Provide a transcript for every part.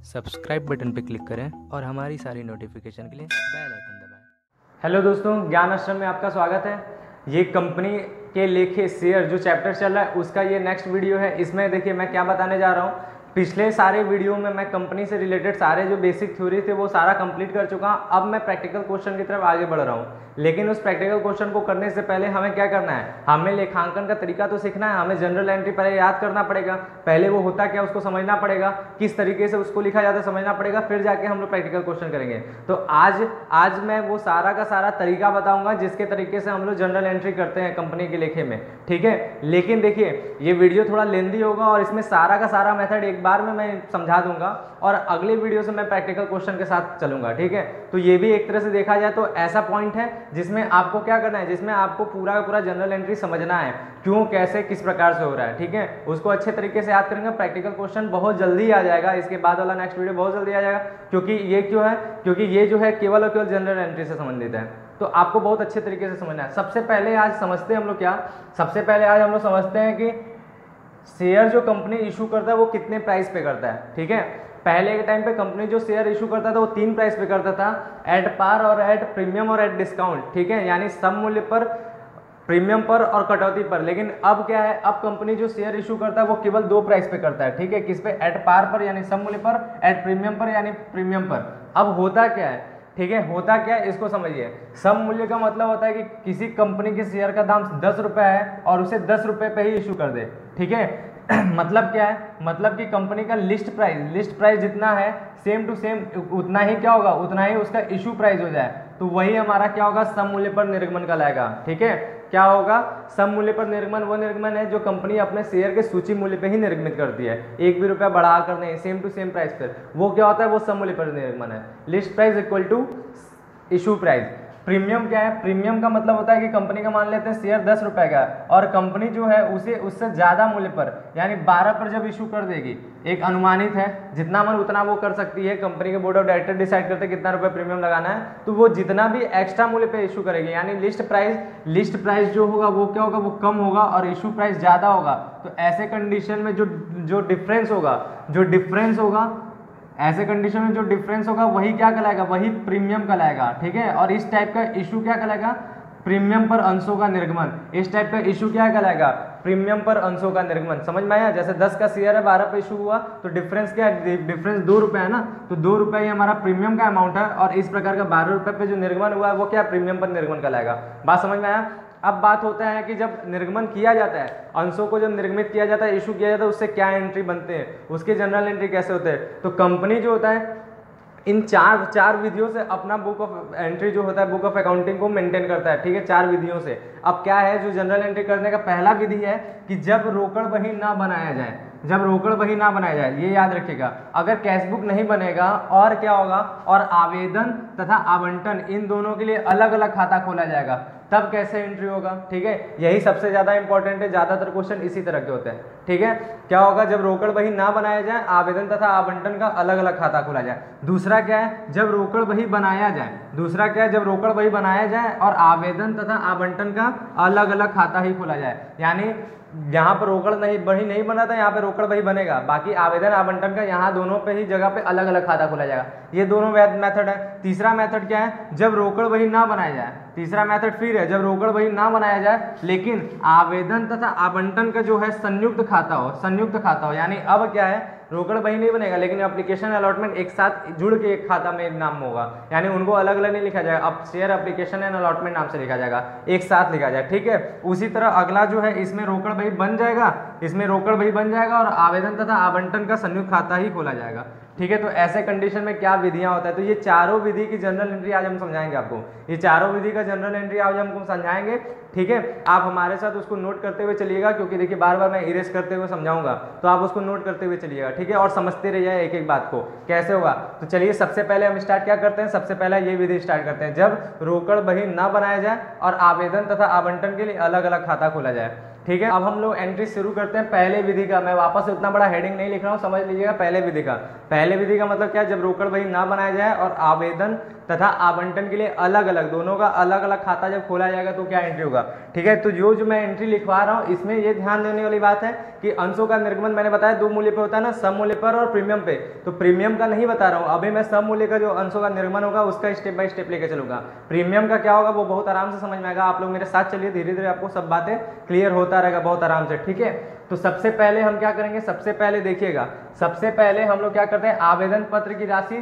Subscribe button पर click करें और हमारी सारी नोटिफिकेशन के लिए बेल आइकन दबाएं। हेलो दोस्तों, ज्ञान आश्रम में आपका स्वागत है। ये कंपनी के लेखे शेयर जो चैप्टर चल रहा है उसका ये नेक्स्ट वीडियो है। इसमें देखिए मैं क्या बताने जा रहा हूँ। पिछले सारे वीडियो में मैं कंपनी से रिलेटेड सारे जो बेसिक थ्योरी थे वो सारा कंप्लीट कर चुका हूँ। अब मैं प्रैक्टिकल क्वेश्चन की तरफ आगे बढ़ रहा हूँ, लेकिन उस प्रैक्टिकल क्वेश्चन को करने से पहले हमें क्या करना है, हमें लेखांकन का तरीका तो सीखना है। हमें जनरल एंट्री पहले याद करना पड़ेगा, पहले वो होता क्या उसको समझना पड़ेगा, किस तरीके से उसको लिखा जाता है समझना पड़ेगा, फिर जाके हम लोग प्रैक्टिकल क्वेश्चन करेंगे। तो आज मैं वो सारा का सारा तरीका बताऊंगा जिसके तरीके से हम लोग जनरल एंट्री करते हैं कंपनी के लेखे में, ठीक है। लेकिन देखिए ये वीडियो थोड़ा लेंदी होगा और इसमें सारा का सारा मेथड एक बार में मैं समझा दूंगा और अगले वीडियो से मैं प्रैक्टिकल क्वेश्चन के साथ चलूंगा, ठीक है। तो ये भी एक तरह से देखा जाए तो ऐसा पॉइंट है जिसमें आपको क्या करना है, जिसमें आपको पूरा का पूरा जनरल एंट्री समझना है, क्यों कैसे किस प्रकार से हो रहा है, ठीक है। उसको अच्छे तरीके से याद करेंगे, प्रैक्टिकल क्वेश्चन बहुत जल्दी आ जाएगा। इसके बाद वाला नेक्स्ट वीडियो बहुत जल्दी आ जाएगा, क्योंकि ये क्यों है, क्योंकि ये जो है केवल और केवल जनरल एंट्री से संबंधित है। तो आपको बहुत अच्छे तरीके से समझना है। सबसे पहले आज समझते हैं हम लोग क्या, सबसे पहले आज हम लोग समझते हैं कि शेयर जो कंपनी इशू करता है वो कितने प्राइस पे करता है, ठीक है। पहले के टाइम पे कंपनी जो शेयर इशू करता था वो 3 प्राइस पे करता था, एट पार और एट प्रीमियम और एट डिस्काउंट, ठीक है। यानी सम मूल्य पर, प्रीमियम पर और कटौती पर। लेकिन अब क्या है, अब कंपनी जो शेयर इशू करता है वो केवल 2 प्राइस पे करता है, ठीक है। किस पे, एट पार पर यानी सम मूल्य पर, एट प्रीमियम पर यानी प्रीमियम पर। अब होता क्या है, ठीक है, होता क्या है इसको समझिए। सम मूल्य का मतलब होता है कि किसी कंपनी के शेयर का दाम 10 रुपये है और उसे 10 रुपये पे ही इशू कर दे, ठीक है। मतलब क्या है, मतलब कि कंपनी का लिस्ट प्राइस जितना है सेम टू सेम उतना ही क्या होगा, उतना ही उसका इशू प्राइस हो जाए। तो वही हमारा क्या होगा, सम मूल्य पर निर्गमन कहलाएगा, ठीक है। क्या होगा, सम मूल्य पर निर्गमन वो निर्गमन है जो कंपनी अपने शेयर के सूची मूल्य पे ही निर्गमित करती है, 1 भी रुपया बढ़ा कर नहीं, सेम टू सेम प्राइस पर। वो क्या होता है, वो सम मूल्य पर निर्गमन है। List price equal to issue price. Premium क्या है, प्रीमियम का मतलब होता है कि कंपनी का मान लेते हैं शेयर 10 रुपए का और कंपनी जो है उसे उससे ज्यादा मूल्य पर यानी 12 पर जब इशू कर देगी, एक अनुमानित है जितना मन उतना वो कर सकती है, कंपनी के बोर्ड ऑफ डायरेक्टर डिसाइड करते हैं कितना रुपए प्रीमियम लगाना है, तो वो जितना भी एक्स्ट्रा मूल्य पे इशू करेगी यानी लिस्ट प्राइस जो होगा वो क्या होगा, वो कम होगा और इशू प्राइस ज्यादा होगा। तो ऐसे कंडीशन में जो डिफरेंस होगा ऐसे कंडीशन में जो डिफरेंस होगा वही क्या कहलाएगा, वही प्रीमियम कहलाएगा, ठीक है। और इस टाइप का इशू क्या कहलाएगा, प्रीमियम पर अंशों का निर्गमन। इस टाइप का इशू क्या कहलाएगा, प्रीमियम पर अंशों का निर्गमन। समझ में आया, जैसे 10 का शेयर है 12 पे इशू हुआ तो डिफरेंस क्या है, डिफरेंस 2 रुपये है ना, तो 2 रुपये ही हमारा प्रीमियम का अमाउंट है और इस प्रकार का 12 रुपये पे जो निर्गमन हुआ है वो क्या, प्रीमियम पर निर्गमन कहलाएगा। बात समझ में आया। अब बात होता है कि जब निर्गमन किया जाता है, अंशों को जब निर्गमित किया जाता है, इशू किया जाता है, उससे क्या एंट्री बनते हैं, उसके जनरल एंट्री कैसे होते हैं। तो कंपनी जो होता है इन चार विधियों से अपना बुक ऑफ एंट्री जो होता है, बुक ऑफ अकाउंटिंग को मेंटेन करता है, ठीक है, 4 विधियों से। अब क्या है, जो जनरल एंट्री करने का पहला विधि है कि जब रोकड़ बही ना बनाया जाए, जब रोकड़ बही ना बनाया जाए, ये याद रखिएगा। अगर कैशबुक नहीं बनेगा और क्या होगा, और आवेदन तथा आवंटन इन दोनों के लिए अलग अलग खाता खोला जाएगा, तब कैसे एंट्री होगा, ठीक है। यही सबसे ज्यादा इंपॉर्टेंट है, ज्यादातर क्वेश्चन इसी तरह के होते हैं, ठीक है। क्या होगा, जब रोकड़ बही ना बनाया जाए, आवेदन तथा आवंटन का अलग अलग खाता खोला जाए। दूसरा क्या है, जब रोकड़ बही बनाया जाए, दूसरा क्या है, जब रोकड़ बही बनाया जाए और आवेदन तथा आवंटन का अलग अलग खाता ही खोला जाए। यानी यहाँ पर रोकड़ बही नहीं बना था, यहाँ पे रोकड़ बही बनेगा, बाकी आवेदन आवंटन का यहाँ दोनों पे ही जगह पे अलग अलग खाता खोला जाएगा। ये दोनों मेथड है। तीसरा मेथड क्या है, जब रोकड़ बही ना बनाया जाए, तीसरा मेथड फिर है जब रोकड़ बही ना बनाया जाए लेकिन आवेदन तथा आवंटन का जो है संयुक्त खाता हो, यानी अब क्या है, रोकड़ बही नहीं बनेगा लेकिन एप्लीकेशन अलॉटमेंट एक साथ जुड़ के एक खाता में नाम होगा, यानी उनको अलग अलग नहीं लिखा जाएगा, अब शेयर एप्लीकेशन एंड अलॉटमेंट नाम से लिखा जाएगा, एक साथ लिखा जाएगा, ठीक है। उसी तरह अगला जो है, इसमें रोकड़ बही बन जाएगा, और आवेदन तथा आवंटन का संयुक्त खाता ही खोला जाएगा, ठीक है। तो ऐसे कंडीशन में क्या विधियां होता है, तो ये चारों विधि की जनरल एंट्री आज हम समझाएंगे आपको, ये चारों विधि का जनरल एंट्री आज हमको समझाएंगे, ठीक है। आप हमारे साथ उसको नोट करते हुए चलिएगा, क्योंकि देखिए बार बार मैं इरेज करते हुए समझाऊंगा, तो आप उसको नोट करते हुए चलिएगा, ठीक है, और समझते रहिए एक एक बात को कैसे होगा। तो चलिए सबसे पहले हम स्टार्ट क्या करते हैं, सबसे पहले ये विधि स्टार्ट करते हैं, जब रोकड़ बही ना बनाया जाए और आवेदन तथा आवंटन के लिए अलग अलग खाता खोला जाए। ठीक है, अब हम लोग एंट्री शुरू करते हैं पहले विधि का। मैं वापस से उतना बड़ा हेडिंग नहीं लिख रहा हूँ, समझ लीजिएगा पहले विधि का। पहले विधि का मतलब क्या है, जब रोकड़ बही ना बनाया जाए और आवेदन तथा आवंटन के लिए अलग अलग, दोनों का अलग अलग खाता जब खोला जाएगा तो क्या एंट्री होगा। ठीक है, तो जो मैं एंट्री लिखवा रहा हूँ इसमें ये ध्यान देने वाली बात है कि अंशों का निर्गमन मैंने बताया 2 मूल्य पे होता है ना, सम मूल्य पर और प्रीमियम पे। तो प्रीमियम का नहीं बता रहा हूँ अभी मैं, सम मूल्य का जो अंशों का निर्गमन होगा उसका स्टेप बाय स्टेप लेकर चलूंगा। प्रीमियम का क्या होगा वो बहुत आराम से समझ में आएगा, आप लोग मेरे साथ चलिए, धीरे धीरे आपको सब बातें क्लियर होता रहेगा बहुत आराम से। ठीक है, तो सबसे पहले हम क्या करेंगे, सबसे पहले देखिएगा, सबसे पहले हम लोग क्या करते हैं, आवेदन पत्र की राशि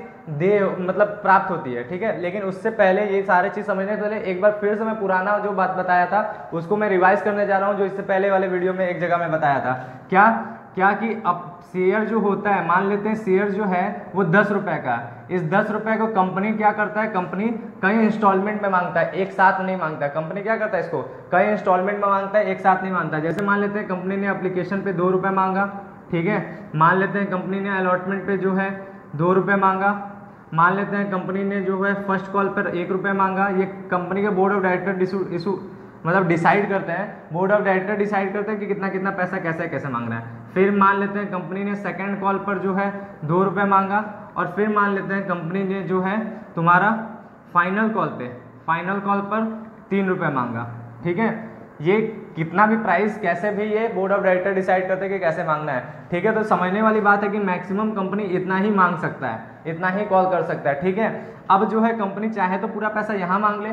मतलब प्राप्त होती है। ठीक है, लेकिन उससे पहले ये सारे चीज समझने से पहले एक बार फिर से मैं पुराना जो बात बताया था उसको मैं रिवाइज करने जा रहा हूँ, जो इससे पहले वाले वीडियो में एक जगह में बताया था। क्या कि अब शेयर जो होता है, मान लेते हैं शेयर जो है वो 10 रुपए का, इस 10 रुपए को कंपनी क्या करता है, कंपनी कई इंस्टॉलमेंट में मांगता है, एक साथ नहीं मांगता है। कंपनी क्या करता है, इसको कई इंस्टॉलमेंट में मांगता है, एक साथ नहीं मांगता। जैसे मान लेते हैं कंपनी ने एप्लीकेशन पे 2 रुपए मांगा, ठीक है, मान लेते हैं कंपनी ने अलॉटमेंट पे जो है 2 रुपए मांगा, मान लेते हैं कंपनी ने जो है फर्स्ट कॉल पर 1 रुपये मांगा। ये कंपनी के बोर्ड ऑफ डायरेक्टर इशू मतलब डिसाइड करते हैं, बोर्ड ऑफ डायरेक्टर डिसाइड करते हैं कि कितना कितना पैसा कैसे कैसे मांगना है। फिर मान लेते हैं कंपनी ने सेकंड कॉल पर जो है 2 रुपये मांगा, और फिर मान लेते हैं कंपनी ने जो है तुम्हारा फाइनल कॉल पर 3 रुपये मांगा। ठीक है, ये कितना भी प्राइस कैसे भी ये बोर्ड ऑफ डायरेक्टर डिसाइड करते हैं कि कैसे मांगना है। ठीक है, तो समझने वाली बात है कि मैक्सिमम कंपनी इतना ही मांग सकता है, इतना ही कॉल कर सकता है। ठीक है, अब जो है कंपनी चाहे तो पूरा पैसा यहाँ मांग ले,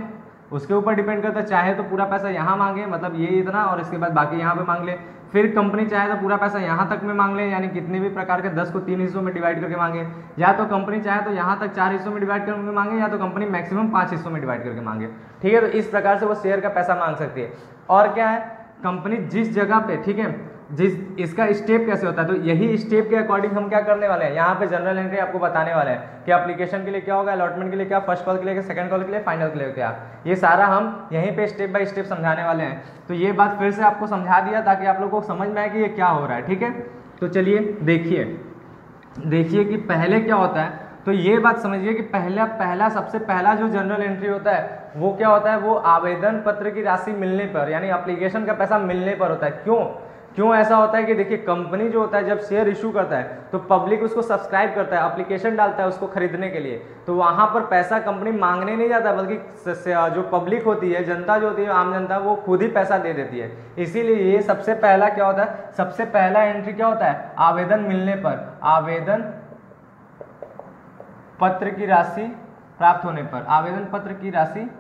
उसके ऊपर डिपेंड करता है, चाहे तो पूरा पैसा यहाँ मांगे मतलब ये इतना और इसके बाद बाकी यहाँ पे मांग ले। फिर कंपनी चाहे तो पूरा पैसा यहाँ तक में मांग ले, यानी कितने भी प्रकार के 10 को 3 हिस्सों में डिवाइड करके मांगे, या तो कंपनी चाहे तो यहाँ तक 4 हिस्सों में डिवाइड करके मांगे, या तो कंपनी मैक्सिमम 5 हिस्सों में डिवाइड करके मांगे। ठीक है, तो इस प्रकार से वो शेयर का पैसा मांग सकती है। और क्या है, कंपनी जिस जगह पे, ठीक है, इसका स्टेप कैसे होता है, तो यही स्टेप के अकॉर्डिंग हम क्या करने वाले हैं, यहाँ पे जनरल एंट्री आपको बताने वाले हैं कि एप्लीकेशन के लिए क्या होगा, अलॉटमेंट के लिए क्या, फर्स्ट कॉल के लिए, सेकंड कॉल के लिए, फाइनल के लिए क्या, ये सारा हम यहीं पे स्टेप बाय स्टेप समझाने वाले हैं। तो ये बात फिर से आपको समझा दिया ताकि आप लोगों को समझ में आए कि ये क्या हो रहा है। ठीक है, तो चलिए देखिए कि पहले क्या होता है। तो ये बात समझिए कि सबसे पहला जो जनरल एंट्री होता है वो क्या होता है, वो आवेदन पत्र की राशि मिलने पर, यानी एप्लीकेशन का पैसा मिलने पर होता है। क्यों ऐसा होता है कि देखिए, कंपनी जो होता है जब शेयर इशू करता है तो पब्लिक उसको सब्सक्राइब करता है, एप्लीकेशन डालता है उसको खरीदने के लिए, तो वहां पर पैसा कंपनी मांगने नहीं जाता, बल्कि जो पब्लिक होती है, जनता जो होती है, आम जनता, वो खुद ही पैसा दे देती है। इसीलिए ये सबसे पहला क्या होता है, सबसे पहला एंट्री क्या होता है, आवेदन मिलने पर, आवेदन पत्र की राशि प्राप्त होने पर, आवेदन पत्र की राशि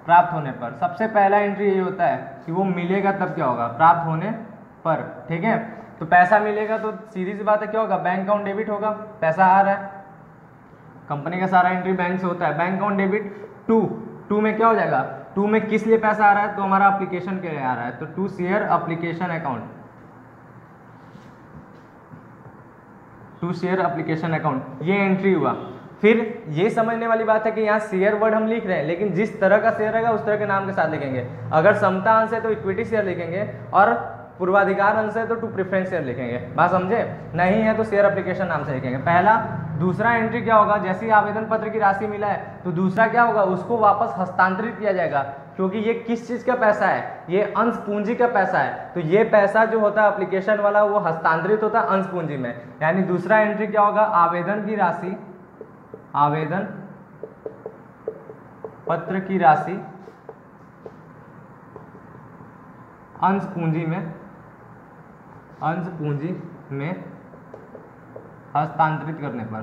प्राप्त होने पर सबसे पहला एंट्री ये होता है कि वो मिलेगा तब क्या होगा, प्राप्त होने पर। ठीक है, तो पैसा मिलेगा तो सीधी सी बात है क्या होगा, बैंक अकाउंट डेबिट होगा, पैसा आ रहा है, कंपनी का सारा एंट्री बैंक से होता है, बैंक अकाउंट डेबिट। टू में क्या हो जाएगा, 2 में किस लिए पैसा आ रहा है, तो हमारा एप्लीकेशन के लिए आ रहा है, तो to share application account, to share application account, ये एंट्री हुआ। फिर ये समझने वाली बात है कि यहाँ शेयर वर्ड हम लिख रहे हैं, लेकिन जिस तरह का शेयर रहेगा उस तरह के नाम के साथ लिखेंगे। अगर समता अंश है तो इक्विटी शेयर लिखेंगे, और पूर्वाधिकार अंश है तो टू प्रेफरेंस शेयर लिखेंगे। बात समझे, नहीं है तो शेयर एप्लीकेशन नाम से लिखेंगे। पहला। दूसरा एंट्री क्या होगा, जैसे ही आवेदन पत्र की राशि मिला है तो दूसरा क्या होगा, उसको वापस हस्तांतरित किया जाएगा, क्योंकि ये किस चीज का पैसा है, ये अंश पूंजी का पैसा है। तो ये पैसा जो होता है एप्लीकेशन वाला, वो हस्तांतरित होता है अंश पूंजी में। यानी दूसरा एंट्री क्या होगा, आवेदन की राशि, आवेदन पत्र की राशि अंश पूंजी में हस्तांतरित करने पर।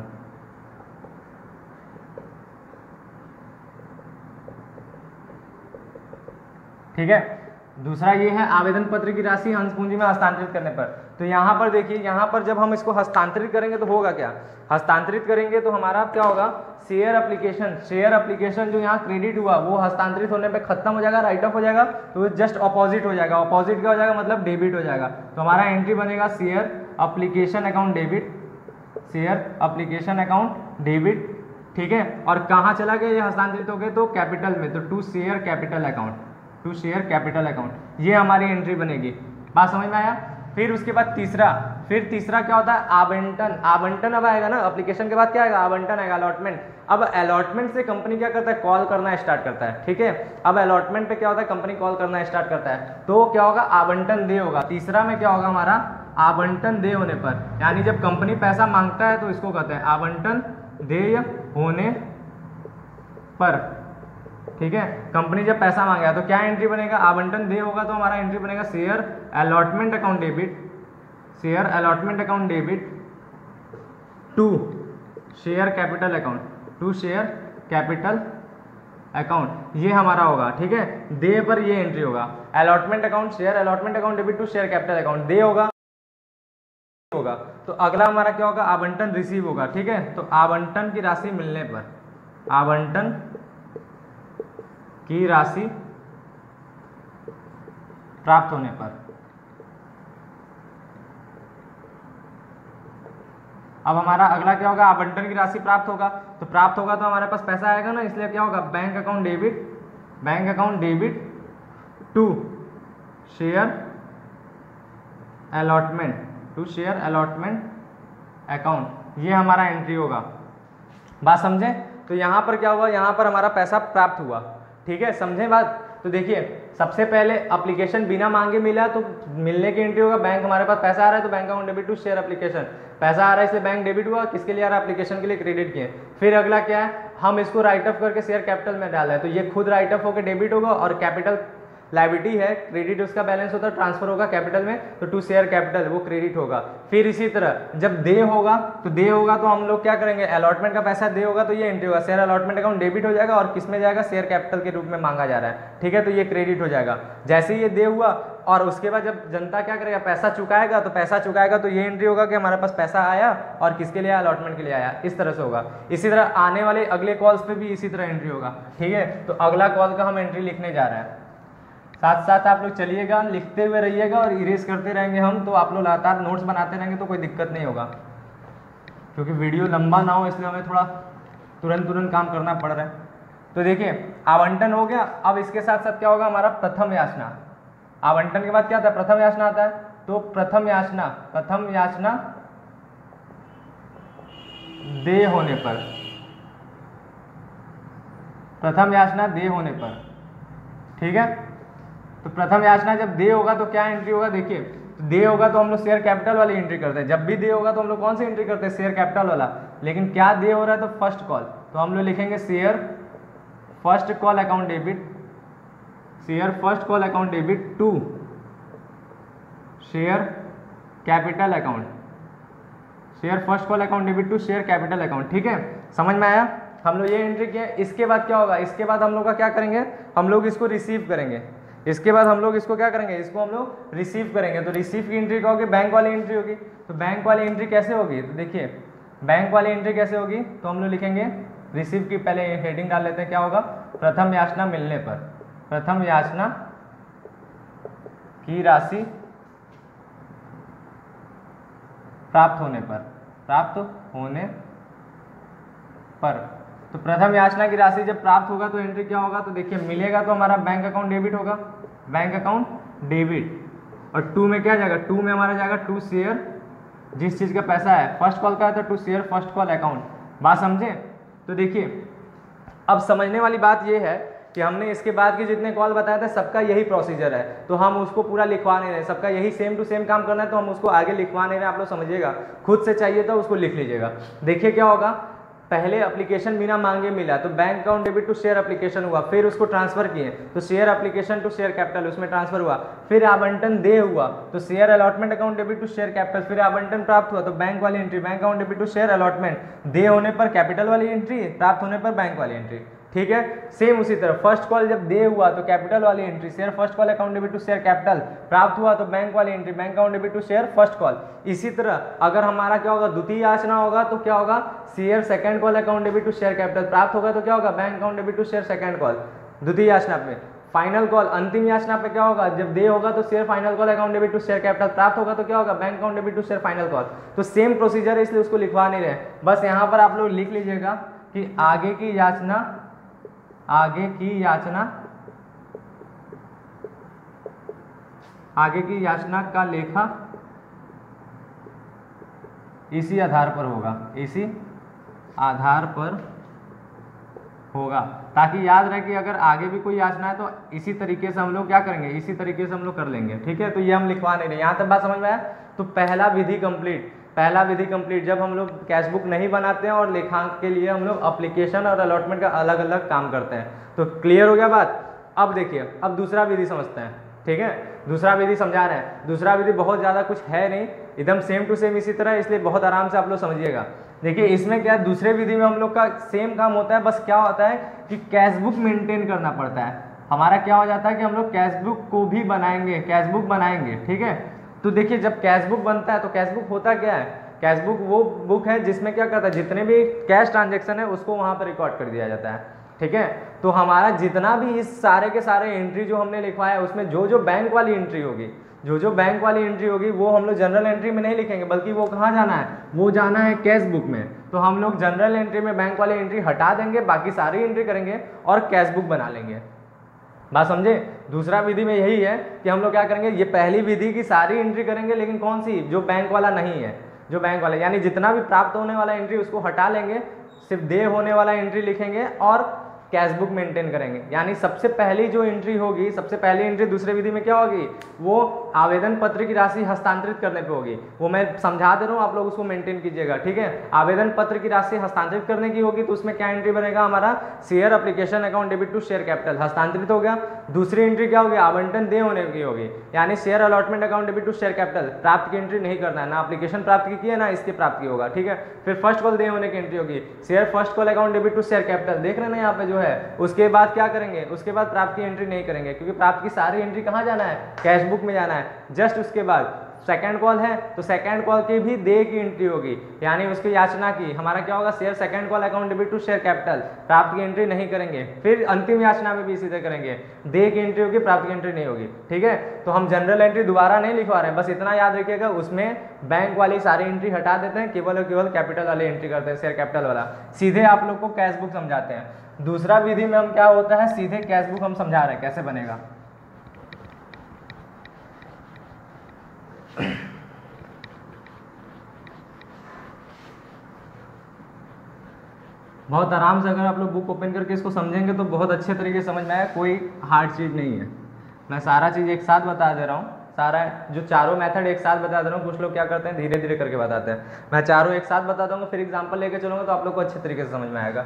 ठीक है, दूसरा ये है आवेदन पत्र की राशि अंश पूंजी में हस्तांतरित करने पर। तो यहाँ पर देखिए, यहाँ पर जब हम इसको हस्तांतरित करेंगे तो होगा क्या, हस्तांतरित करेंगे तो हमारा क्या होगा, शेयर एप्लीकेशन जो यहाँ क्रेडिट हुआ वो हस्तांतरित होने पे खत्म हो जाएगा, राइट ऑफ हो जाएगा, तो जस्ट अपोजिट हो जाएगा। अपोजिट क्या हो जाएगा, मतलब डेबिट हो जाएगा। तो हमारा एंट्री बनेगा share application account debit, share application account debit. ठीक है, और कहाँ चला गया ये हस्तांतरित हो गए, तो कैपिटल में, तो टू शेयर कैपिटल अकाउंट, ये हमारी एंट्री बनेगी। बात समझ में आया। फिर उसके बाद तीसरा, फिर तीसरा क्या होता है आवंटन। आवंटन अब आएगा ना, एप्लीकेशन के बाद क्या आएगा आवंटन आएगा, अलॉटमेंट। अब अलॉटमेंट से कंपनी क्या करता है कॉल करना स्टार्ट करता है, ठीक है। अब अलॉटमेंट पे क्या होता है कंपनी कॉल करना स्टार्ट करता है, तो क्या होगा आवंटन दे होगा। तीसरा में क्या होगा हमारा आवंटन दे होने पर, यानी जब कंपनी पैसा मांगता है तो इसको कहते हैं आवंटन देय होने पर, ठीक है। कंपनी जब पैसा मांगेगा तो क्या एंट्री बनेगा आवंटन दे होगा, तो हमारा एंट्री बनेगा share allotment account debit, share allotment account debit to share capital account, to share capital account, ये हमारा होगा, ठीक है। दे पर ये एंट्री होगा allotment account, share allotment account debit to share capital account, दे होगा। तो अगला हमारा क्या होगा आवंटन रिसीव होगा, ठीक है। तो आवंटन की राशि मिलने पर, आवंटन की राशि प्राप्त होने पर, अब हमारा अगला क्या होगा आवंटन की राशि प्राप्त होगा, तो प्राप्त होगा तो हमारे पास पैसा आएगा ना, इसलिए क्या होगा bank account debit, bank account debit to share allotment, to share allotment account, ये हमारा एंट्री होगा। बात समझे? तो यहाँ पर क्या हुआ, यहाँ पर हमारा पैसा प्राप्त हुआ, ठीक है, समझे बात। तो देखिए सबसे पहले एप्लीकेशन बिना मांगे मिला तो मिलने की एंट्री होगा, बैंक हमारे पास पैसा आ रहा है तो bank account debit to share application, पैसा आ रहा है इसलिए बैंक डेबिट हुआ, किसके लिए आ रहा है एप्लीकेशन के लिए क्रेडिट किए। फिर अगला क्या है हम इसको राइट ऑफ करके शेयर कैपिटल में डाला है, तो ये खुद राइट ऑफ होकर डेबिट होगा, और कैपिटल लायबिलिटी है क्रेडिट उसका बैलेंस होता है ट्रांसफर होगा कैपिटल में, तो टू शेयर कैपिटल वो क्रेडिट होगा। फिर इसी तरह जब दे होगा तो हम लोग क्या करेंगे अलॉटमेंट का पैसा दे होगा तो ये एंट्री होगा, शेयर अलॉटमेंट अकाउंट डेबिट हो जाएगा और किस में जाएगा शेयर कैपिटल के रूप में मांगा जा रहा है, ठीक है, तो ये क्रेडिट हो जाएगा। जैसे ही ये दे हुआ और उसके बाद जब जनता क्या करेगा पैसा चुकाएगा, तो पैसा चुकाएगा तो ये एंट्री होगा कि हमारे पास पैसा आया और किसके लिए आया अलॉटमेंट के लिए आया, इस तरह से होगा। इसी तरह आने वाले अगले कॉल्स पे भी इसी तरह एंट्री होगा, ठीक है। तो अगला कॉल का हम एंट्री लिखने जा रहे हैं, साथ साथ आप लोग चलिएगा लिखते हुए रहिएगा और इरेज करते रहेंगे हम, तो आप लोग लगातार नोट्स बनाते रहेंगे तो कोई दिक्कत नहीं होगा, क्योंकि वीडियो लंबा ना हो इसलिए हमें थोड़ा तुरंत काम करना पड़ रहा है। तो देखिए आवंटन हो गया, अब इसके साथ साथ क्या होगा हमारा प्रथम याचना। आवंटन के बाद क्या आता है प्रथम याचना आता है, तो प्रथम याचना दे होने पर, प्रथम याचना दे होने पर, ठीक है। तो प्रथम याचना जब दे होगा तो क्या एंट्री होगा, देखिए दे होगा तो हम लोग शेयर कैपिटल वाली एंट्री करते हैं, जब भी दे होगा तो हम लोग कौन सी एंट्री करते हैं शेयर कैपिटल वाला, लेकिन क्या दे हो रहा है तो फर्स्ट कॉल, तो हम लोग लिखेंगे share first call account debit, share first call account debit to share capital account, share first call account debit to share capital account, ठीक है, समझ में आया। हम लोग ये एंट्री किए, इसके बाद क्या होगा, इसके बाद हम लोग का क्या करेंगे, हम लोग इसको रिसीव करेंगे, इसके बाद हम लोग इसको क्या करेंगे, इसको हम लोग रिसीव करेंगे। तो रिसीव की एंट्री क्या होगी, बैंक वाली एंट्री होगी। तो बैंक वाली एंट्री कैसे होगी, तो देखिए बैंक वाली एंट्री कैसे होगी, तो हम लोग लिखेंगे रिसीव की पहले हेडिंग डाल लेते हैं, क्या होगा प्रथम याचना मिलने पर, प्रथम याचना की राशि प्राप्त होने पर, प्राप्त होने पर। तो प्रथम याचना की राशि जब प्राप्त होगा तो एंट्री क्या होगा, तो देखिए मिलेगा तो हमारा बैंक अकाउंट डेबिट होगा, बैंक अकाउंट डेबिट, और टू में क्या जाएगा, टू में हमारा जाएगा टू शेयर जिस चीज़ का पैसा है, फर्स्ट कॉल का है तो to share first call account. बात समझे? तो देखिए अब समझने वाली बात ये है कि हमने इसके बाद के जितने कॉल बताए थे सबका यही प्रोसीजर है, तो हम उसको पूरा लिखवा नहीं रहे, सबका यही सेम टू सेम काम करना है, तो हम उसको आगे लिखवा नहीं रहे, आप लोग समझिएगा, खुद से चाहिए तो उसको लिख लीजिएगा। देखिए क्या होगा, पहले एप्लीकेशन बिना मांगे मिला तो bank account debit to share application हुआ, फिर उसको ट्रांसफर किए तो share application to share capital उसमें ट्रांसफर हुआ, फिर आवंटन दे हुआ तो share allotment account debit to share capital, फिर आवंटन प्राप्त हुआ तो बैंक वाली entry, bank account debit to share allotment, दे होने पर कैपिटल वाली एंट्री, प्राप्त होने पर बैंक वाली एंट्री, ठीक है। सेम उसी तरह फर्स्ट कॉल जब दे हुआ तो कैपिटल वाली entry, share first call account debit to share capital, प्राप्त हुआ तो बैंक वाली entry, bank account debit to share first call. इसी तरह अगर हमारा क्या होगा द्वितीय याचना होगा तो क्या होगा, share second call account debit to share capital, प्राप्त होगा तो क्या होगा bank account debit to share second call द्वितीय याचना पे। फाइनल कॉल अंतिम याचना पे क्या होगा, जब दे होगा तो share final call account debit to share capital, प्राप्त होगा तो क्या होगा bank account debit to share final call. तो सेम प्रोसीजर है इसलिए उसको लिखवा नहीं रहे, बस यहाँ पर आप लोग लिख लीजिएगा कि आगे की याचना, आगे की याचना, आगे की याचना का लेखा इसी आधार पर होगा, इसी आधार पर होगा, ताकि याद रहे कि अगर आगे भी कोई याचना है तो इसी तरीके से हम लोग क्या करेंगे, इसी तरीके से हम लोग कर लेंगे। ठीक है, तो ये हम लिखवा नहीं रहे। यहाँ तक बात समझ में आया? तो पहला विधि कंप्लीट। जब हम लोग कैश बुक नहीं बनाते हैं और लेखांक के लिए हम लोग एप्लीकेशन और अलॉटमेंट का अलग अलग काम करते हैं। तो क्लियर हो गया बात? अब देखिए, अब दूसरा विधि समझते हैं। ठीक है, दूसरा विधि समझा रहे हैं। दूसरा विधि बहुत ज़्यादा कुछ है नहीं, एकदम सेम टू सेम इसी तरह, इसलिए बहुत आराम से आप लोग समझिएगा। देखिए इसमें क्या है, दूसरे विधि में हम लोग का सेम काम होता है, बस क्या होता है कि कैश बुक मेंटेन करना पड़ता है। हमारा क्या हो जाता है कि हम लोग कैश बुक को भी बनाएंगे, कैश बुक बनाएंगे। ठीक है, तो देखिए जब कैश बुक बनता है तो कैश बुक होता क्या है? कैश बुक वो बुक है जिसमें क्या करता है, जितने भी कैश ट्रांजेक्शन है उसको वहाँ पर रिकॉर्ड कर दिया जाता है। ठीक है, तो हमारा जितना भी इस सारे के सारे एंट्री जो हमने लिखवाया उसमें जो जो बैंक वाली एंट्री होगी, वो हम लोग जनरल एंट्री में नहीं लिखेंगे, बल्कि वो कहाँ जाना है, वो जाना है कैश बुक में। तो हम लोग जनरल एंट्री में बैंक वाली एंट्री हटा देंगे, बाकी सारी एंट्री करेंगे और कैश बुक बना लेंगे। बात समझे? दूसरा विधि में यही है कि हम लोग क्या करेंगे, ये पहली विधि की सारी एंट्री करेंगे, लेकिन कौन सी, जो बैंक वाला नहीं है, जो बैंक वाला यानी जितना भी प्राप्त होने वाला एंट्री उसको हटा लेंगे, सिर्फ देय होने वाला एंट्री लिखेंगे और कैश बुक मेंटेन करेंगे। यानी सबसे पहली जो एंट्री होगी, सबसे पहली एंट्री दूसरे विधि में क्या होगी, वो आवेदन पत्र की राशि हस्तांतरित करने पे होगी। वो मैं समझा दे रहा हूँ, आप लोग उसको मेंटेन कीजिएगा। ठीक है, आवेदन पत्र की राशि हस्तांतरित करने की होगी, तो उसमें क्या एंट्री बनेगा हमारा, share application account debit to share capital, हस्तांतरित हो गया। दूसरी एंट्री क्या होगी, आवंटन देय होने की होगी, यानी share allotment account debit to share capital, प्राप्त की एंट्री नहीं करना है, ना एप्लीकेशन प्राप्त की है ना इसकी प्राप्त की होगा। ठीक है, फिर फर्स्ट कॉल देय होने की एंट्री होगी, share first call account debit to share capital, देख रहे हैं ना यहाँ पे जो है। उसके बाद क्या करेंगे, उसके बाद प्राप्त की एंट्री नहीं करेंगे, क्योंकि प्राप्त की सारी एंट्री कहाँ जाना है, कैश बुक में जाना है। जस्ट उसके बाद सेकंड कॉल है तो सेकंड कॉल की भी देय की एंट्री होगी, यानी उसकी याचना की, हमारा क्या होगा, share second call account debit to share capital, प्राप्त की एंट्री नहीं करेंगे। फिर अंतिम याचना में भी इसी तरह करेंगे, देय की एंट्री होगी, प्राप्त की एंट्री नहीं होगी। ठीक है, तो हम जनरल एंट्री दोबारा नहीं लिखवा रहे हैं, बस इतना याद रखिएगा, उसमें बैंक वाली सारी एंट्री हटा देते हैं, केवल और केवल कैपिटल वाली एंट्री करते हैं, शेयर कैपिटल वाला। सीधे आप लोग को कैश बुक समझाते हैं। दूसरा विधि में हम क्या होता है, सीधे कैश बुक हम समझा रहे हैं कैसे बनेगा। बहुत आराम से अगर आप लोग बुक ओपन करके इसको समझेंगे तो बहुत अच्छे तरीके से समझ में आएगा, कोई हार्ड चीज़ नहीं है। मैं सारा चीज़ एक साथ बता दे रहा हूँ, सारा जो चारों मेथड एक साथ बता दे रहा हूँ। कुछ लोग क्या करते हैं, धीरे धीरे करके बताते हैं। मैं चारों एक साथ बता दूंगा, फिर एग्जांपल लेके चलूँगा तो आप लोग को अच्छे तरीके से समझ में आएगा।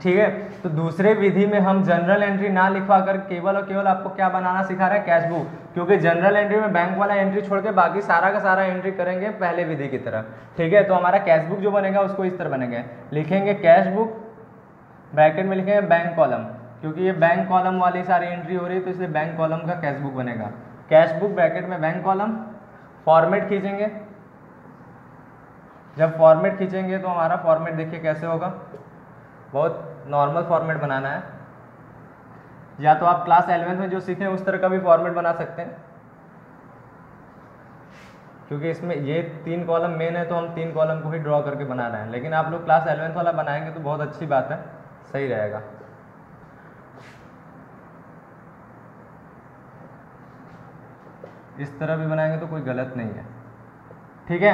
ठीक है, तो दूसरे विधि में हम जनरल एंट्री ना लिखवा कर केवल और केवल आपको क्या बनाना सिखा रहे हैं, कैश बुक। क्योंकि जनरल एंट्री में बैंक वाला एंट्री छोड़ के बाकी सारा का सारा एंट्री करेंगे पहले विधि की तरह। ठीक है, तो हमारा कैश बुक जो बनेगा उसको इस तरह बनेगा, लिखेंगे कैश बुक, ब्रैकेट में लिखेंगे बैंक कॉलम, क्योंकि ये बैंक कॉलम वाली सारी एंट्री हो रही है तो इसलिए बैंक कॉलम का कैश बुक बनेगा। कैश बुक ब्रैकेट में बैंक कॉलम, फॉर्मेट खींचेंगे। जब फॉर्मेट खींचेंगे तो हमारा फॉर्मेट देखिए कैसे होगा, बहुत नॉर्मल फॉर्मेट बनाना है, या तो आप क्लास 11th में जो सीखे उस तरह का भी फॉर्मेट बना सकते हैं, क्योंकि इसमें ये 3 कॉलम मेन है तो हम 3 कॉलम को ही ड्रॉ करके बना रहे हैं। लेकिन आप लोग क्लास 11th वाला बनाएंगे तो बहुत अच्छी बात है, सही रहेगा। इस तरह भी बनाएंगे तो कोई गलत नहीं है। ठीक है,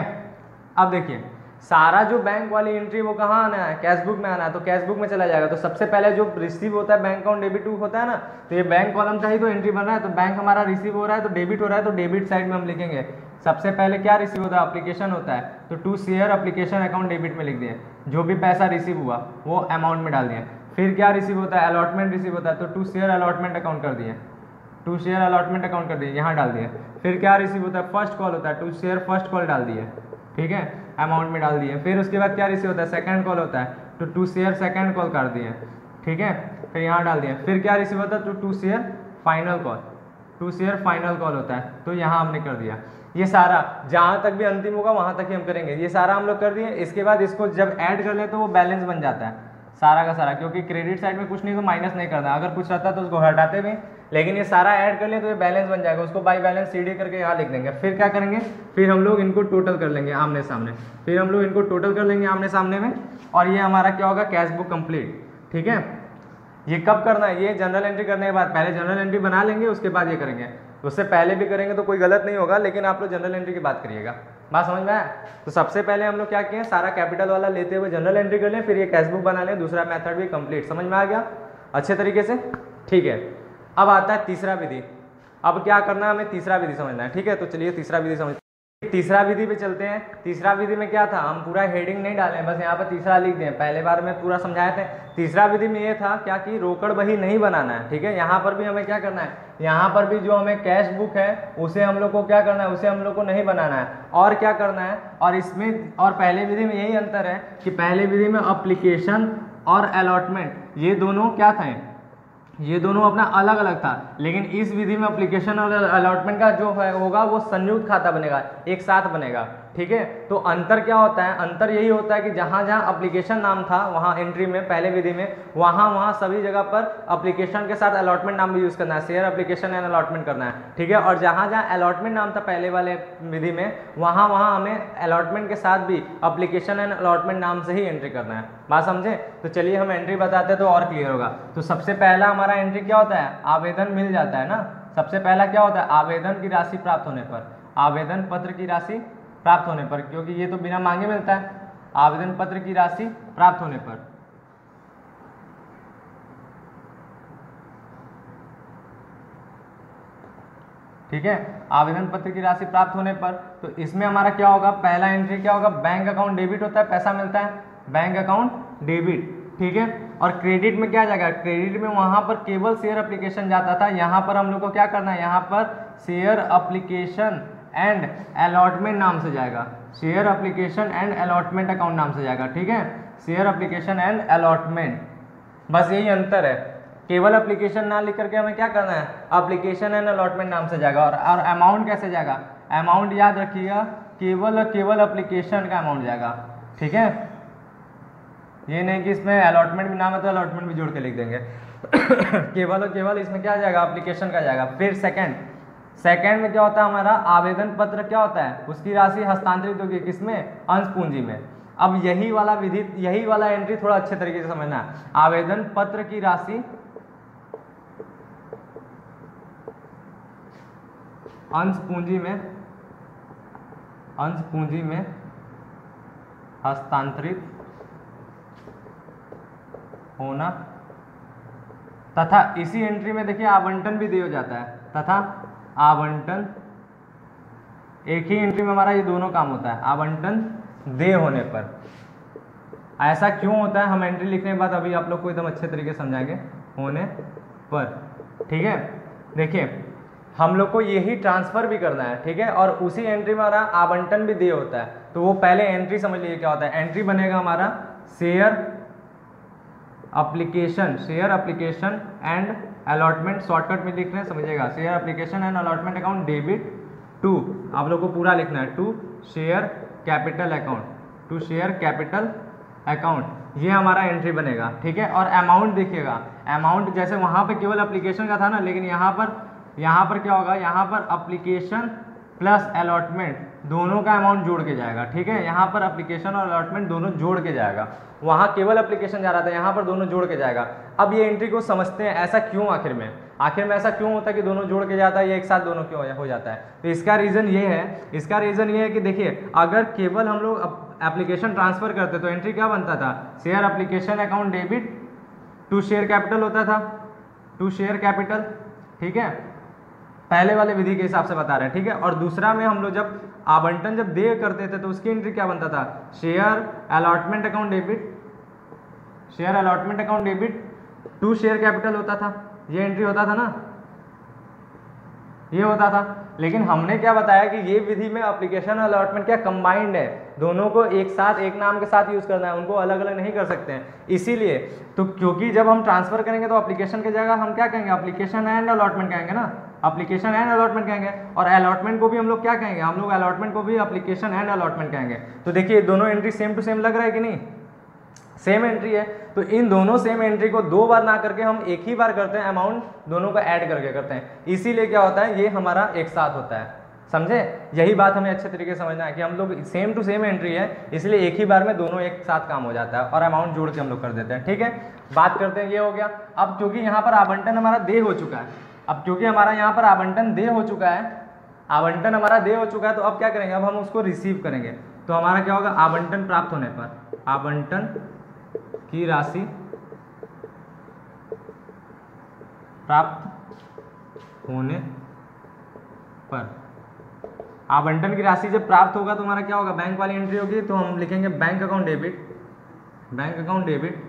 अब देखिए सारा जो बैंक वाली एंट्री वो कहाँ आना है, कैश बुक में आना है, तो कैश बुक में चला जाएगा। तो सबसे पहले जो रिसीव होता है बैंक अकाउंट डेबिट टू होता है ना, तो ये बैंक कॉलम का ही तो एंट्री बन रहा है। तो बैंक हमारा रिसीव हो रहा है तो डेबिट हो रहा है, तो डेबिट साइड में हम लिखेंगे सबसे पहले क्या रिसीव होता है, एप्लीकेशन होता है, तो to share application account debit में लिख दिए, जो भी पैसा रिसीव हुआ वो अमाउंट में डाल दिए। फिर क्या रिसीव होता है, अलॉटमेंट रिसीव होता है, तो टू शेयर अलॉटमेंट अकाउंट कर दिए, टू शेयर अलॉटमेंट अकाउंट कर दिए, यहाँ डाल दिए। फिर क्या रिसीव होता है, फर्स्ट कॉल होता है, टू शेयर फर्स्ट कॉल डाल दिए, ठीक है, अमाउंट में डाल दिए। फिर उसके बाद क्या रिसीव होता है, सेकंड कॉल होता है, तो टू शेयर सेकंड कॉल कर दिए, ठीक है, फिर यहाँ डाल दिए। फिर क्या रिसीव होता है, तो to share final call, to share final call होता है, तो यहाँ हमने कर दिया। ये सारा जहाँ तक भी अंतिम होगा वहाँ तक ही हम करेंगे, ये सारा हम लोग कर दिए। इसके बाद इसको जब ऐड कर ले तो वो बैलेंस बन जाता है सारा का सारा, क्योंकि क्रेडिट साइड में कुछ नहीं तो माइनस नहीं करना, अगर कुछ रहता तो उसको हटाते भी, लेकिन ये सारा ऐड कर ले तो ये बैलेंस बन जाएगा, उसको बाई बैलेंस CD करके यहाँ लिख देंगे। फिर क्या करेंगे, फिर हम लोग इनको टोटल कर लेंगे आमने सामने, फिर हम लोग इनको टोटल कर लेंगे आमने सामने में, और ये हमारा क्या होगा, कैश बुक कंप्लीट। ठीक है, ये कब करना है, ये जनरल एंट्री करने के बाद, पहले जनरल एंट्री बना लेंगे उसके बाद ये करेंगे, उससे पहले भी करेंगे तो कोई गलत नहीं होगा, लेकिन आप लोग जनरल एंट्री की बात करिएगा। बात समझ में आया? तो सबसे पहले हम लोग क्या किए, सारा कैपिटल वाला लेते हुए जनरल एंट्री कर लें, फिर ये कैश बुक बना लें, दूसरा मेथड भी कंप्लीट। समझ में आ गया अच्छे तरीके से? ठीक है, अब आता है तीसरा विधि। अब क्या करना है, हमें तीसरा विधि समझना है। ठीक है, तो चलिए तीसरा विधि समझ, तीसरा विधि पे चलते हैं। तीसरा विधि में क्या था, हम पूरा हेडिंग नहीं डालें, बस यहाँ पर तीसरा लिख दें। पहले बार में पूरा समझाए थे। तीसरा विधि में ये था क्या कि रोकड़ बही नहीं बनाना है। ठीक है, यहाँ पर भी हमें क्या करना है, यहाँ पर भी जो हमें कैश बुक है उसे हम लोग को क्या करना है, उसे हम लोग को नहीं बनाना है। और क्या करना है, और इसमें और पहले विधि में यही अंतर है कि पहले विधि में एप्लीकेशन और अलॉटमेंट ये दोनों क्या थे, ये दोनों अपना अलग अलग था। लेकिन इस विधि में एप्लीकेशन और अलॉटमेंट का जो है होगा वो संयुक्त खाता बनेगा, एक साथ बनेगा। ठीक है, तो अंतर क्या होता है, अंतर यही होता है कि जहाँ जहाँ एप्लीकेशन नाम था वहाँ एंट्री में पहले विधि में वहाँ सभी जगह पर एप्लीकेशन के साथ अलॉटमेंट नाम भी यूज़ करना है, शेयर एप्लीकेशन एंड अलॉटमेंट करना है। ठीक है, और जहाँ जहाँ अलॉटमेंट नाम था पहले वाले विधि में वहाँ हमें अलॉटमेंट के साथ भी एप्लीकेशन एंड अलॉटमेंट नाम से ही एंट्री करना है। बात समझे? तो चलिए हम एंट्री बताते हैं तो और क्लियर होगा। तो सबसे पहला हमारा एंट्री क्या होता है, आवेदन मिल जाता है ना। सबसे पहला क्या होता है, आवेदन की राशि प्राप्त होने पर, आवेदन पत्र की राशि प्राप्त होने पर, क्योंकि ये तो बिना मांगे मिलता है। आवेदन पत्र की राशि प्राप्त होने पर, ठीक है, आवेदन पत्र की राशि प्राप्त होने पर, तो इसमें हमारा क्या होगा, पहला एंट्री क्या होगा, बैंक अकाउंट डेबिट होता है, पैसा मिलता है, बैंक अकाउंट डेबिट। ठीक है, और क्रेडिट में क्या जाएगा, क्रेडिट में वहां पर केवल शेयर एप्लीकेशन जाता था, यहाँ पर हम लोग को क्या करना है, यहाँ पर शेयर एप्लीकेशन एंड अलॉटमेंट नाम से जाएगा, share application and allotment account नाम से जाएगा। ठीक है, शेयर एप्लीकेशन एंड अलॉटमेंट, बस यही अंतर है। केवल एप्लीकेशन ना लिख करके हमें क्या करना है, एप्लीकेशन एंड अलॉटमेंट नाम से जाएगा। और अमाउंट कैसे जाएगा, अमाउंट याद रखिएगा, केवल एप्लीकेशन का अमाउंट जाएगा। ठीक है, ये नहीं कि इसमें अलॉटमेंट भी नाम है तो अलॉटमेंट भी जोड़ के लिख देंगे केवल और केवल इसमें क्या जाएगा, एप्लीकेशन का जाएगा। फिर सेकंड में क्या होता है हमारा, आवेदन पत्र क्या होता है, उसकी राशि हस्तांतरित होगी किसमें, अंश पूंजी में। अब यही वाला विधि, यही वाला एंट्री थोड़ा अच्छे तरीके से समझना है। आवेदन पत्र की राशि अंश पूंजी में हस्तांतरित होना, तथा इसी एंट्री में देखिए आवंटन भी दिया जाता है, तथा आवंटन, एक ही एंट्री में हमारा ये दोनों काम होता है, आवंटन दे होने पर। ऐसा क्यों होता है, हम एंट्री लिखने के बाद अभी आप लोग को एकदम अच्छे तरीके से समझाएंगे, होने पर। ठीक है, देखिए हम लोग को यही ट्रांसफर भी करना है। ठीक है, और उसी एंट्री में हमारा आवंटन भी दे होता है। तो वो पहले एंट्री समझ लीजिए क्या होता है, एंट्री बनेगा हमारा share application and allotment, shortcut में लिख रहे हैं समझिएगा, share application and allotment account debit to, आप लोग को पूरा लिखना है, to share capital account, to share capital account, ये हमारा एंट्री बनेगा। ठीक है, और अमाउंट देखिएगा, अमाउंट जैसे वहाँ पे केवल एप्लीकेशन का था ना, लेकिन यहाँ पर क्या होगा, यहाँ पर एप्लीकेशन प्लस अलॉटमेंट दोनों का अमाउंट जोड़ के जाएगा। ठीक है, यहाँ पर एप्लीकेशन और अलॉटमेंट दोनों जोड़ के जाएगा, वहाँ केवल एप्लीकेशन जा रहा था, यहाँ पर दोनों जोड़ के जाएगा। अब ये एंट्री को समझते हैं, ऐसा क्यों, आखिर में ऐसा क्यों होता है कि दोनों जोड़ के जाता है, ये एक साथ दोनों क्यों हो जाता है। तो इसका रीज़न ये है, कि देखिए अगर केवल हम लोग एप्लीकेशन ट्रांसफर करते तो एंट्री क्या बनता था, share application account debit to share capital होता था, टू शेयर कैपिटल। ठीक है, पहले वाले विधि के हिसाब से बता रहे हैं। ठीक है, और दूसरा में हम लोग जब आवंटन जब दे करते थे तो उसकी एंट्री क्या बनता था, share allotment account debit to share capital होता था, ये एंट्री होता था ना, ये होता था। लेकिन हमने क्या बताया कि ये विधि में एप्लीकेशन अलॉटमेंट क्या कंबाइंड है, दोनों को एक साथ एक नाम के साथ यूज करना है, उनको अलग अलग नहीं कर सकते हैं। इसीलिए तो क्योंकि जब हम ट्रांसफर करेंगे तो एप्लीकेशन की जगह हम क्या कहेंगे, एप्लीकेशन एंड अलॉटमेंट कहेंगे ना, एप्लीकेशन एंड अलॉटमेंट कहेंगे। और अलॉटमेंट को भी हम लोग क्या कहेंगे, हम लोग अलॉटमेंट को भी एप्लीकेशन एंड अलॉटमेंट कहेंगे। तो देखिए दोनों एंट्री सेम टू सेम लग रहा है कि नहीं, सेम एंट्री है। तो इन दोनों सेम एंट्री को दो बार ना करके हम एक ही बार करते हैं, अमाउंट दोनों को ऐड करके करते हैं। इसीलिए क्या होता है, ये हमारा एक साथ होता है। समझे, यही बात हमें अच्छे तरीके से समझना है कि हम लोग सेम टू सेम एंट्री है, इसलिए एक ही बार में दोनों एक साथ काम हो जाता है और अमाउंट जोड़ के हम लोग कर देते हैं। ठीक है, बात करते हैं, ये हो गया। अब क्योंकि यहाँ पर आवंटन हमारा दे हो चुका है, अब क्योंकि हमारा यहाँ पर आवंटन दे हो चुका है, आवंटन हमारा दे हो चुका है, तो अब क्या करेंगे, अब हम उसको रिसीव करेंगे। तो हमारा क्या होगा, आवंटन प्राप्त होने पर, आवंटन की राशि प्राप्त होने पर, आवंटन की राशि जब प्राप्त होगा तो हमारा क्या होगा, बैंक वाली एंट्री होगी। तो हम लिखेंगे bank account debit, bank account debit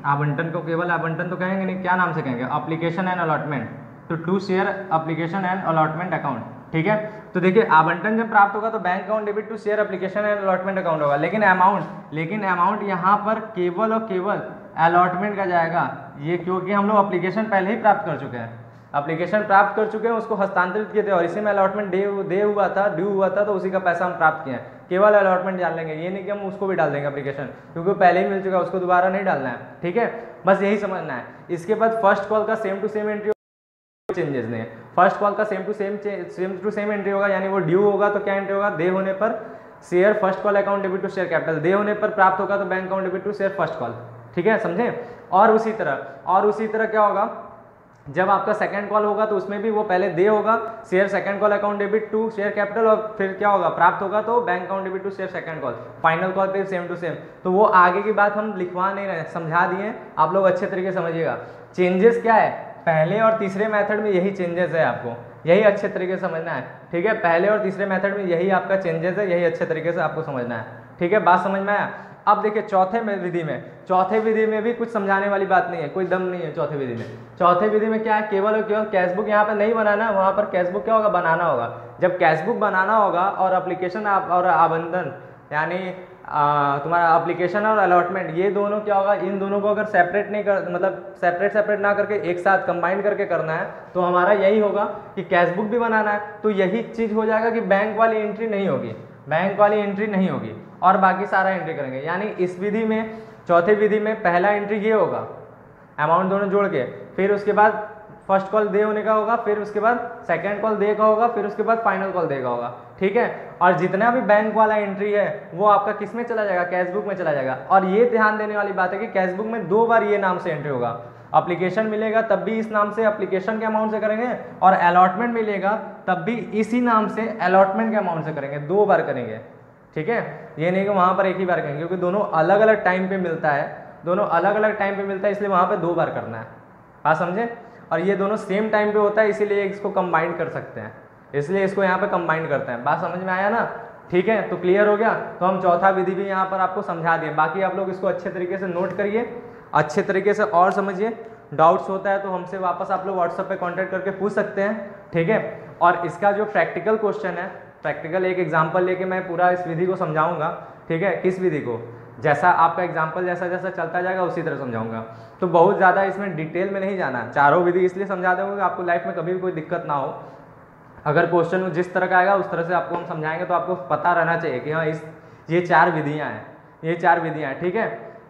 आवंटन को, केवल आवंटन तो कहेंगे नहीं, क्या नाम से कहेंगे, एप्लीकेशन एंड अलॉटमेंट, तो to share application and allotment account. ठीक है, तो देखिए आवंटन जब प्राप्त होगा तो bank account debit to share application and allotment account होगा, लेकिन अमाउंट यहाँ पर केवल और केवल अलॉटमेंट का जाएगा, ये क्योंकि हम लोग एप्लीकेशन पहले ही प्राप्त कर चुके हैं, एप्लीकेशन प्राप्त कर चुके हैं, उसको हस्तांतरित किए थे और इसी में अलॉटमेंट ड्यू हुआ था, तो उसी का पैसा हम प्राप्त किए हैं। केवल अलॉटमेंट डाल लेंगे, ये नहीं कि हम उसको भी डाल देंगे एप्लीकेशन, क्योंकि पहले ही मिल चुका है, उसको दोबारा नहीं डालना है। ठीक है, बस यही समझना है। इसके बाद फर्स्ट कॉल का same to same entry, changes नहीं है। फर्स्ट कॉल का सेम टू सेम एंट्री होगा, यानी वो ड्यू होगा तो क्या एंट्री होगा, दे होने पर share first call account debit to share capital, दे होने पर प्राप्त होगा तो bank account debit to share first call. ठीक है, समझे। और उसी तरह क्या होगा, जब आपका सेकंड कॉल होगा तो उसमें भी वो पहले दे होगा, share second call account debit to share capital, और फिर क्या होगा, प्राप्त होगा तो bank account debit to share second call, final call पे सेम टू सेम। तो वो आगे की बात हम लिखवा नहीं रहे, समझा दिए, आप लोग अच्छे तरीके से समझिएगा। चेंजेस क्या है, पहले और तीसरे मेथड में यही चेंजेस है, आपको यही अच्छे तरीके से समझना है। ठीक है, पहले और तीसरे मेथड में यही आपका चेंजेस है, यही अच्छे तरीके से आपको समझना है। ठीक है, बात समझ में आया। अब देखिए चौथे विधि में भी कुछ समझाने वाली बात नहीं है, कोई दम नहीं है चौथे विधि में। चौथे विधि में क्या है, केवल और केवल कैशबुक यहाँ पे नहीं बनाना, वहाँ पर कैशबुक क्या होगा, बनाना होगा। जब कैशबुक बनाना होगा और एप्लीकेशन और आवंटन, यानी तुम्हारा एप्लीकेशन और अलॉटमेंट, ये दोनों क्या होगा, इन दोनों को अगर सेपरेट नहीं कर, मतलब सेपरेट ना करके एक साथ कंबाइन करके करना है, तो हमारा यही होगा कि कैशबुक भी बनाना है, तो यही चीज़ हो जाएगा कि बैंक वाली एंट्री नहीं होगी, और बाकी सारा एंट्री करेंगे। यानी इस विधि में, चौथे विधि में पहला एंट्री ये होगा, अमाउंट दोनों जोड़ के, फिर उसके बाद फर्स्ट कॉल दे होने का होगा, फिर उसके बाद सेकंड कॉल दे का होगा, फिर उसके बाद फाइनल कॉल दे का होगा। ठीक है, और जितना भी बैंक वाला एंट्री है वो आपका किस में चला जाएगा, कैशबुक में चला जाएगा। और ये ध्यान देने वाली बात है कि कैशबुक में 2 बार ये नाम से एंट्री होगा, एप्लीकेशन मिलेगा तब भी इस नाम से एप्लीकेशन के अमाउंट से करेंगे, और अलॉटमेंट मिलेगा तब भी इसी नाम से अलॉटमेंट के अमाउंट से करेंगे, 2 बार करेंगे। ठीक है, ये नहीं कि वहाँ पर एक ही बार करेंगे, क्योंकि दोनों अलग अलग टाइम पे मिलता है, इसलिए वहाँ पे 2 बार करना है। बात समझे। और ये दोनों सेम टाइम पे होता है, इसीलिए इसको कंबाइन कर सकते हैं, इसलिए इसको यहाँ पे कंबाइन करते हैं। बात समझ में आया ना। ठीक है, तो क्लियर हो गया। तो हम चौथा विधि भी यहाँ पर आपको समझा दिए, बाकी आप लोग इसको अच्छे तरीके से नोट करिए, अच्छे तरीके से और समझिए। डाउट्स होता है तो हमसे वापस आप लोग व्हाट्सएप पे कांटेक्ट करके पूछ सकते हैं। ठीक है, और इसका जो प्रैक्टिकल क्वेश्चन है, प्रैक्टिकल एक एग्जाम्पल लेके मैं पूरा इस विधि को समझाऊंगा। ठीक है, किस विधि को, जैसा आपका एग्जाम्पल जैसा चलता जाएगा उसी तरह समझाऊंगा। तो बहुत ज़्यादा इसमें डिटेल में नहीं जाना, चारों विधि इसलिए समझा दूंगा कि आपको लाइफ में कभी भी कोई दिक्कत ना हो। अगर क्वेश्चन जिस तरह का आएगा उस तरह से आपको हम समझाएंगे, तो आपको पता रहना चाहिए कि हाँ ये 4 विधियाँ हैं। ठीक है,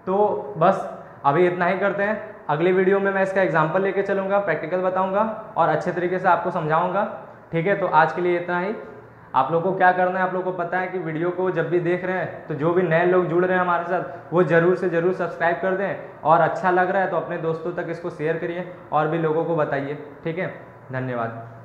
तो बस अभी इतना ही करते हैं। अगली वीडियो में मैं इसका एग्जाम्पल लेके चलूँगा, प्रैक्टिकल बताऊँगा और अच्छे तरीके से आपको समझाऊँगा। ठीक है, तो आज के लिए इतना ही। आप लोग को क्या करना है, आप लोग को पता है कि वीडियो को जब भी देख रहे हैं तो जो भी नए लोग जुड़ रहे हैं हमारे साथ, वो ज़रूर से ज़रूर सब्सक्राइब कर दें, और अच्छा लग रहा है तो अपने दोस्तों तक इसको शेयर करिए और भी लोगों को बताइए। ठीक है, धन्यवाद।